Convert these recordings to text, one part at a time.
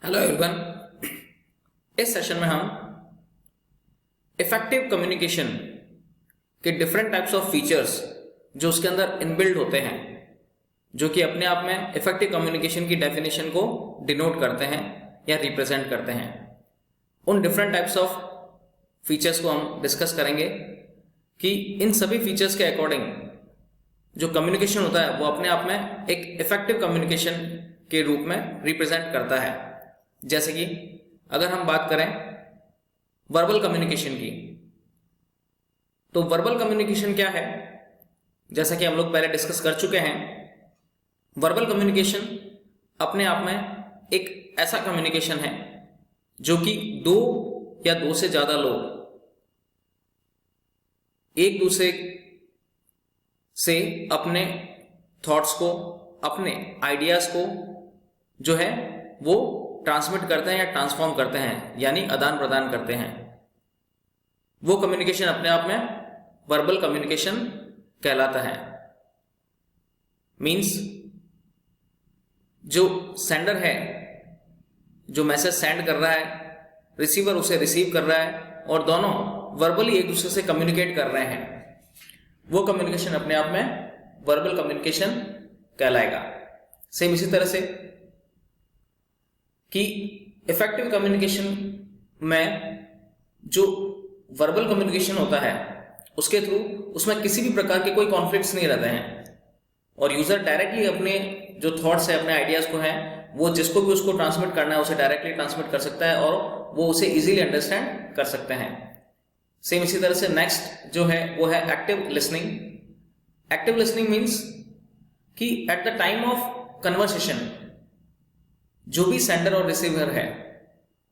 Hello everyone. इस session में हम इफेक्टिव कम्युनिकेशन के डिफरेंट टाइप्स ऑफ फीचर्स जो उसके अंदर इनबिल्ड होते हैं, जो कि अपने आप में इफेक्टिव कम्युनिकेशन की डेफिनेशन को डिनोट करते हैं या रिप्रेजेंट करते हैं, उन डिफरेंट टाइप्स ऑफ फीचर्स को हम डिस्कस करेंगे कि इन सभी फीचर्स के अकॉर्डिंग जो कम्युनिकेशन होता है वो अपने आप में एक इफेक्टिव कम्युनिकेशन के रूप में रिप्रेजेंट करता है। जैसे कि अगर हम बात करें वर्बल कम्युनिकेशन की, तो वर्बल कम्युनिकेशन क्या है, जैसा कि हम लोग पहले डिस्कस कर चुके हैं। वर्बल कम्युनिकेशन अपने आप में एक ऐसा कम्युनिकेशन है जो कि दो या दो से ज्यादा लोग एक दूसरे से अपने थॉट्स को, अपने आइडियाज को जो है वो ट्रांसमिट करते हैं या ट्रांसफॉर्म करते हैं, यानी आदान प्रदान करते हैं। वो कम्युनिकेशन अपने आप में वर्बल कम्युनिकेशन कहलाता है। मीन्स जो सेंडर है, जो मैसेज सेंड कर रहा है, रिसीवर उसे रिसीव कर रहा है और दोनों वर्बली एक दूसरे से कम्युनिकेट कर रहे हैं, वो कम्युनिकेशन अपने आप में वर्बल कम्युनिकेशन कहलाएगा। सेम इसी तरह से कि इफेक्टिव कम्युनिकेशन में जो वर्बल कम्युनिकेशन होता है उसके थ्रू उसमें किसी भी प्रकार के कोई कॉन्फ्लिक्ट्स नहीं रहते हैं और यूजर डायरेक्टली अपने जो थॉट्स है, अपने आइडियाज को हैं, वो जिसको भी उसको ट्रांसमिट करना है उसे डायरेक्टली ट्रांसमिट कर सकता है और वो उसे इजीली अंडरस्टैंड कर सकते हैं। सेम इसी तरह से नेक्स्ट जो है वो है active listening. Active listening means कि at the time of conversation जो भी सेंडर और रिसीवर है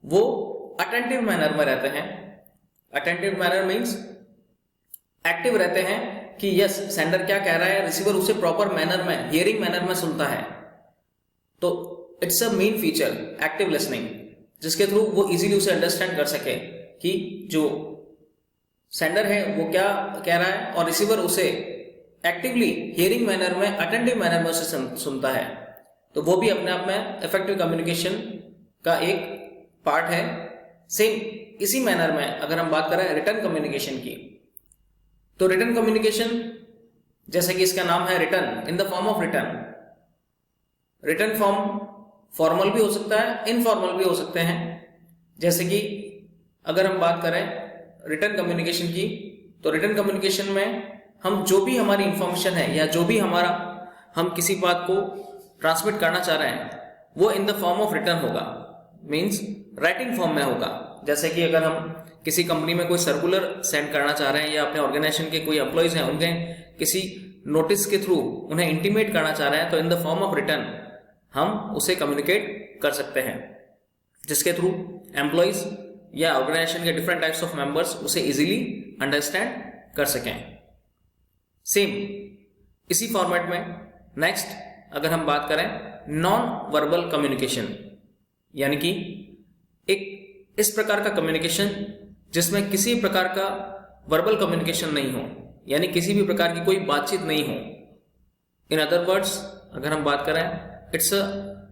वो अटेंटिव मैनर में रहते हैं। अटेंटिव मैनर मीन्स एक्टिव रहते हैं कि यस सेंडर क्या कह रहा है, रिसीवर उसे प्रॉपर मैनर में, हियरिंग मैनर में सुनता है। तो it's a main feature active listening, जिसके थ्रू वो इजीली उसे अंडरस्टैंड कर सके कि जो सेंडर है वो क्या कह रहा है और रिसीवर उसे एक्टिवली हियरिंग मैनर में, अटेंटिव मैनर में उसे सुनता है। तो वो भी अपने आप में इफेक्टिव कम्युनिकेशन का एक पार्ट है। सेम इसी मैनर में अगर हम बात करें रिटर्न कम्युनिकेशन की, तो रिटर्न कम्युनिकेशन जैसे कि इसका नाम है return, in the form of return. Return form formal भी हो सकता है, इनफॉर्मल भी हो सकते हैं। जैसे कि अगर हम बात करें रिटर्न कम्युनिकेशन की, तो रिटर्न कम्युनिकेशन में हम जो भी हमारी इंफॉर्मेशन है या जो भी हम किसी बात को ट्रांसमिट करना चाह रहे हैं वो इन द फॉर्म ऑफ रिटर्न होगा, मीन्स राइटिंग फॉर्म में होगा। जैसे कि अगर हम किसी कंपनी में कोई सर्कुलर सेंड करना चाह रहे हैं या अपने ऑर्गेनाइजेशन के कोई एम्प्लॉइज हैं उन्हें किसी नोटिस के थ्रू उन्हें इंटीमेट करना चाह रहे हैं, तो इन द फॉर्म ऑफ रिटर्न हम उसे कम्युनिकेट कर सकते हैं, जिसके थ्रू एम्प्लॉइज या ऑर्गेनाइजेशन के डिफरेंट टाइप्स ऑफ मेंबर्स उसे इजीली अंडरस्टैंड कर सकें। सेम इसी फॉर्मेट में नेक्स्ट अगर हम बात करें नॉन वर्बल कम्युनिकेशन, यानी कि एक इस प्रकार का कम्युनिकेशन जिसमें किसी प्रकार का वर्बल कम्युनिकेशन नहीं हो, यानी किसी भी प्रकार की कोई बातचीत नहीं हो। इन अदर वर्ड्स अगर हम बात करें, it's a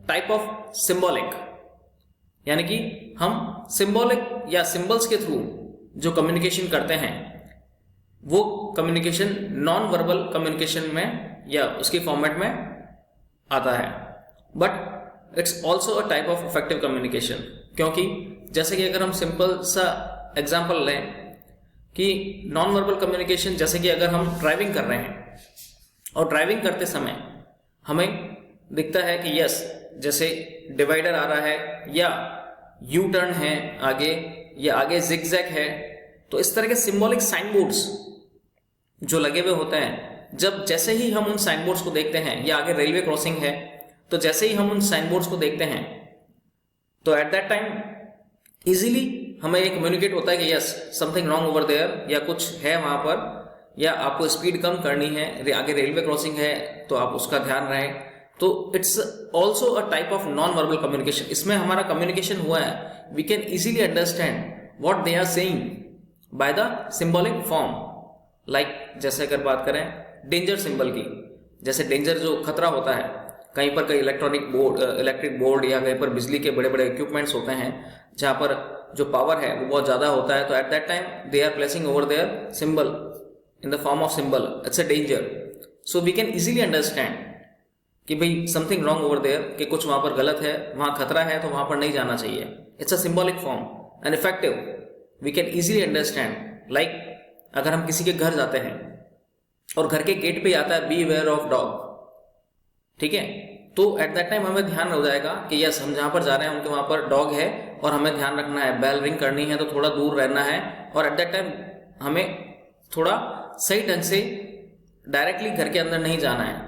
type of symbolic, यानी कि हम सिंबॉलिक या सिंबल्स के थ्रू जो कम्युनिकेशन करते हैं वो कम्युनिकेशन नॉन वर्बल कम्युनिकेशन में या उसके फॉर्मेट में आता है। But it's also a type of effective communication, क्योंकि जैसे कि अगर हम सिंपल सा एग्जाम्पल लें कि नॉन वर्बल कम्युनिकेशन, जैसे कि अगर हम ड्राइविंग कर रहे हैं और ड्राइविंग करते समय हमें दिखता है कि यस जैसे डिवाइडर आ रहा है या यू टर्न है आगे या आगे जिगजैग है, तो इस तरह के सिंबॉलिक साइन बोर्ड्स जो लगे हुए होते हैं, जब जैसे ही हम उन साइन बोर्ड्स को देखते हैं या आगे रेलवे क्रॉसिंग है तो जैसे ही हम उन साइन बोर्ड्स को देखते हैं तो एट दैट टाइम इजीली हमें ये कम्युनिकेट होता है कि yes something wrong over there, या कुछ है वहां पर, या आपको स्पीड कम करनी है, आगे रेलवे क्रॉसिंग है तो आप उसका ध्यान रहे। तो it's also a type of non verbal communication. इसमें हमारा कम्युनिकेशन हुआ है, we can easily understand what they are saying by the symbolic form. Like जैसे अगर बात करें डेंजर सिंबल की, जैसे डेंजर जो खतरा होता है, कहीं पर कई इलेक्ट्रिक बोर्ड या कहीं पर बिजली के बड़े बड़े इक्विपमेंट्स होते हैं जहाँ पर जो पावर है वो बहुत ज़्यादा होता है, तो at that time they are placing over there symbol in the form of symbol, it's a danger. So we can easily understand कि भाई समथिंग रॉन्ग ओवर देयर, कि कुछ वहाँ पर गलत है, वहाँ खतरा है, तो वहाँ पर नहीं जाना चाहिए. It's a symbolic form and effective. We can easily understand. Like अगर हम किसी के घर जाते हैं और घर के गेट पे आता है बी वेयर ऑफ डॉग, ठीक है, तो एट दैट टाइम हमें ध्यान हो जाएगा कि यस हम जहाँ पर जा रहे हैं उनके वहाँ पर डॉग है और हमें ध्यान रखना है, बेल रिंग करनी है तो थोड़ा दूर रहना है, और एट दैट टाइम हमें थोड़ा सही ढंग से डायरेक्टली घर के अंदर नहीं जाना है,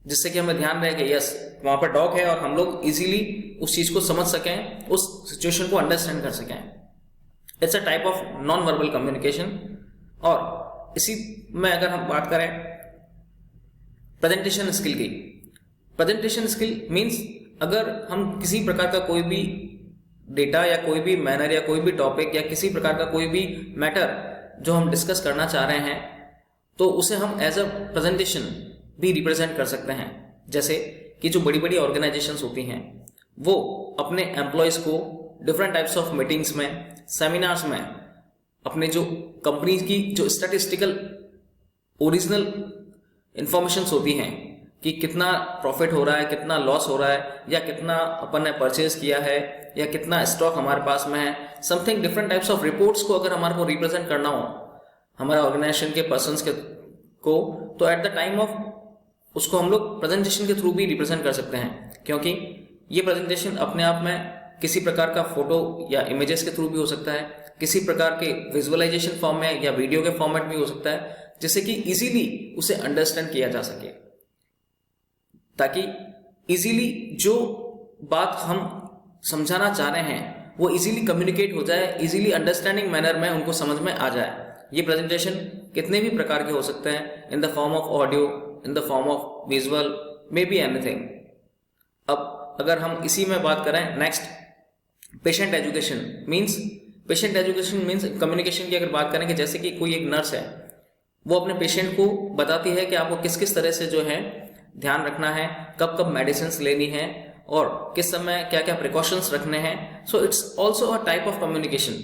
जिससे कि हमें ध्यान रहे कि यस वहाँ पर डॉग है और हम लोग इजीली उस चीज़ को समझ सकें, उस सिचुएशन को अंडरस्टैंड कर सकें. It's a type of non verbal communication. और इसी में अगर हम बात करें प्रेजेंटेशन स्किल की, प्रेजेंटेशन स्किल मीन्स अगर हम किसी प्रकार का कोई भी डेटा या कोई भी मैनर या कोई भी टॉपिक या किसी प्रकार का कोई भी मैटर जो हम डिस्कस करना चाह रहे हैं, तो उसे हम एज अ प्रेजेंटेशन भी रिप्रेजेंट कर सकते हैं. जैसे कि जो बड़ी बड़ी ऑर्गेनाइजेशंस होती हैं वो अपने एम्प्लॉयज़ को डिफरेंट टाइप्स ऑफ मीटिंग्स में, सेमिनार्स में अपने जो कंपनी की जो स्टैटिस्टिकल ओरिजिनल इंफॉर्मेशंस होती हैं कि कितना प्रॉफिट हो रहा है, कितना लॉस हो रहा है, या कितना अपन ने परचेज किया है, या कितना स्टॉक हमारे पास में है, something different types of reports को अगर हमारे को रिप्रेजेंट करना हो हमारे ऑर्गेनाइजेशन के पर्सन्स के को, तो एट द टाइम ऑफ उसको हम लोग प्रेजेंटेशन के थ्रू भी रिप्रेजेंट कर सकते हैं. क्योंकि ये प्रेजेंटेशन अपने आप में किसी प्रकार का फोटो या इमेजेस के थ्रू भी हो सकता है, किसी प्रकार के विजुअलाइजेशन फॉर्म में या वीडियो के फॉर्मेट में हो सकता है, जिससे कि इजीली उसे अंडरस्टैंड किया जा सके, ताकि इजीली जो बात हम समझाना चाह रहे हैं वो इजीली कम्युनिकेट हो जाए, इजीली अंडरस्टैंडिंग मैनर में उनको समझ में आ जाए. ये प्रेजेंटेशन कितने भी प्रकार के हो सकते हैं, इन the form of audio, in the form of visual, may be anything. अब अगर हम इसी में बात करें next, patient education means, patient education means communication की अगर बात करें कि जैसे कि कोई एक नर्स है वो अपने पेशेंट को बताती है कि आपको किस किस तरह से जो है ध्यान रखना है, कब कब मेडिसिन लेनी है और किस समय क्या क्या प्रिकॉशंस रखने हैं. So it's also a type of communication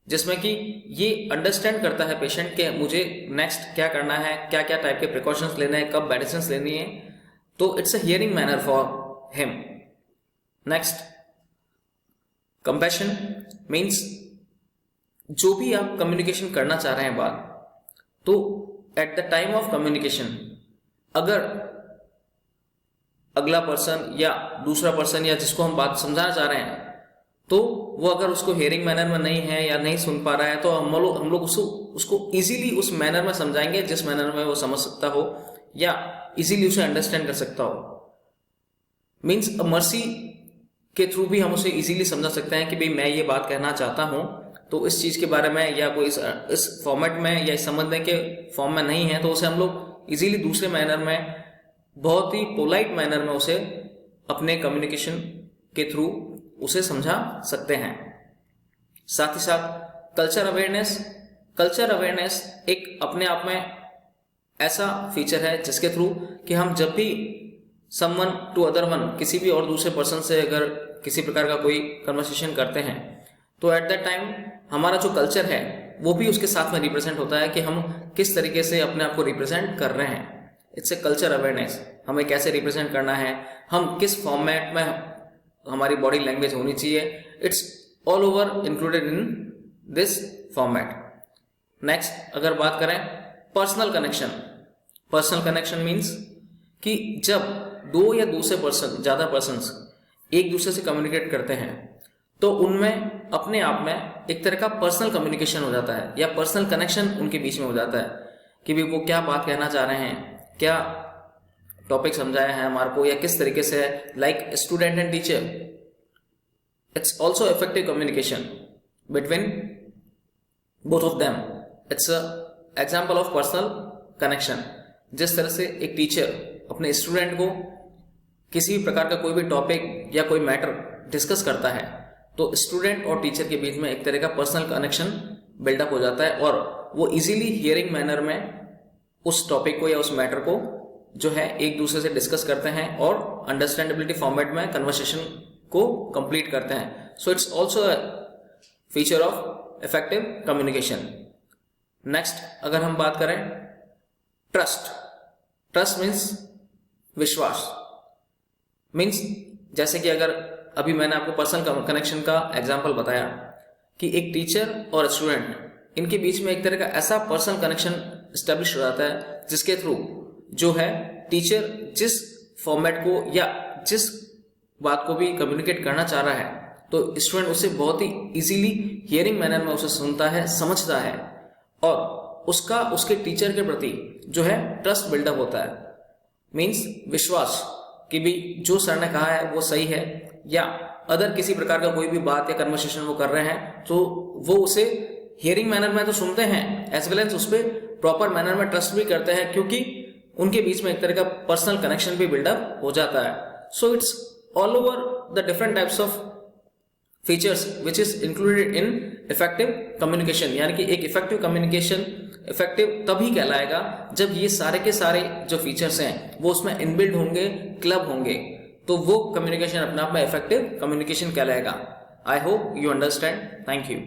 जिसमें कि ये अंडरस्टैंड करता है पेशेंट के मुझे नेक्स्ट क्या करना है, क्या क्या टाइप के प्रिकॉशंस लेने हैं, कब मेडिसिन लेनी है. तो it's a hearing manner for him. Next, compassion means जो भी आप कम्युनिकेशन करना चाह रहे हैं बात, तो eight the time of communication अगर अगला पर्सन या दूसरा पर्सन या जिसको हम बात समझाना चाह रहे हैं तो वो अगर उसको हियरिंग मैनर में नहीं है या नहीं सुन पा रहा है, तो हम लोग उसको इजीली उस मैनर में समझाएंगे जिस मैनर में वो समझ सकता हो या इजीली उसे अंडरस्टैंड कर सकता हो. मीन्स मर्सी के थ्रू भी हम उसे इजीली समझा सकते हैं कि भाई मैं ये बात कहना चाहता हूँ, तो इस चीज़ के बारे में या कोई इस फॉर्मेट में या इस समझने के फॉर्म में नहीं है, तो उसे हम लोग इजीली दूसरे मैनर में, बहुत ही पोलाइट मैनर में उसे अपने कम्युनिकेशन के थ्रू उसे समझा सकते हैं. साथ ही साथ कल्चर अवेयरनेस. कल्चर अवेयरनेस एक अपने आप में ऐसा फीचर है जिसके थ्रू कि हम जब भी समवन टू अदर वन, किसी भी और दूसरे पर्सन से अगर किसी प्रकार का कोई कन्वर्सेशन करते हैं, तो एट दैट टाइम हमारा जो कल्चर है वो भी उसके साथ में रिप्रेजेंट होता है कि हम किस तरीके से अपने आप को रिप्रेजेंट कर रहे हैं. It's a culture awareness. हमें कैसे रिप्रेजेंट करना है, हम किस फॉर्मेट में हमारी बॉडी लैंग्वेज होनी चाहिए, it's all over included in this format. Next अगर बात करें personal connection. Personal connection means कि जब दो या दूसरे पर्सन, ज़्यादा पर्सन्स एक दूसरे से कम्युनिकेट करते हैं तो उनमें अपने आप में एक तरह का पर्सनल कम्युनिकेशन हो जाता है या पर्सनल कनेक्शन उनके बीच में हो जाता है कि भी वो क्या बात कहना चाह रहे हैं, क्या टॉपिक समझाया है हमारे को, या किस तरीके से है. Like student and teacher, it's also effective communication between both of them. It's a example of personal connection. जिस तरह से एक टीचर अपने स्टूडेंट को किसी भी प्रकार का कोई भी टॉपिक या कोई मैटर डिस्कस करता है, तो स्टूडेंट और टीचर के बीच में एक तरह का पर्सनल कनेक्शन बिल्डअप हो जाता है और वो इजीली हियरिंग मैनर में उस टॉपिक को या उस मैटर को जो है एक दूसरे से डिस्कस करते हैं और अंडरस्टैंडेबिलिटी फॉर्मेट में कन्वर्सेशन को कंप्लीट करते हैं. So it's also a feature of effective communication. Next अगर हम बात करें ट्रस्ट मीन्स विश्वास. मीन्स जैसे कि अगर अभी मैंने आपको पर्सनल कनेक्शन का एग्जांपल बताया कि एक टीचर और स्टूडेंट इनके बीच में एक तरह का ऐसा पर्सनल कनेक्शन स्टैब्लिश हो जाता है जिसके थ्रू जो है टीचर जिस फॉर्मेट को या जिस बात को भी कम्युनिकेट करना चाह रहा है तो स्टूडेंट उसे बहुत ही इजीली हियरिंग मैनर में उसे सुनता है, समझता है और उसका उसके टीचर के प्रति जो है ट्रस्ट बिल्डअप होता है. मीन्स विश्वास कि भी जो सर ने कहा है वो सही है या अदर किसी प्रकार का कोई भी बात या कन्वर्सेशन वो कर रहे हैं तो वो उसे हियरिंग मैनर में तो सुनते हैं एज वेल एज उस पर प्रॉपर मैनर में ट्रस्ट भी करते हैं क्योंकि उनके बीच में एक तरह का पर्सनल कनेक्शन भी बिल्डअप हो जाता है. So it's all over the different types of features which is included in effective communication. यानी कि एक इफेक्टिव कम्युनिकेशन इफेक्टिव तभी कहलाएगा जब ये सारे के सारे जो फीचर्स हैं वो उसमें इनबिल्ड होंगे, क्लब होंगे, तो वो कम्युनिकेशन अपने आप में इफेक्टिव कम्युनिकेशन कहलाएगा. I hope you understand. Thank you.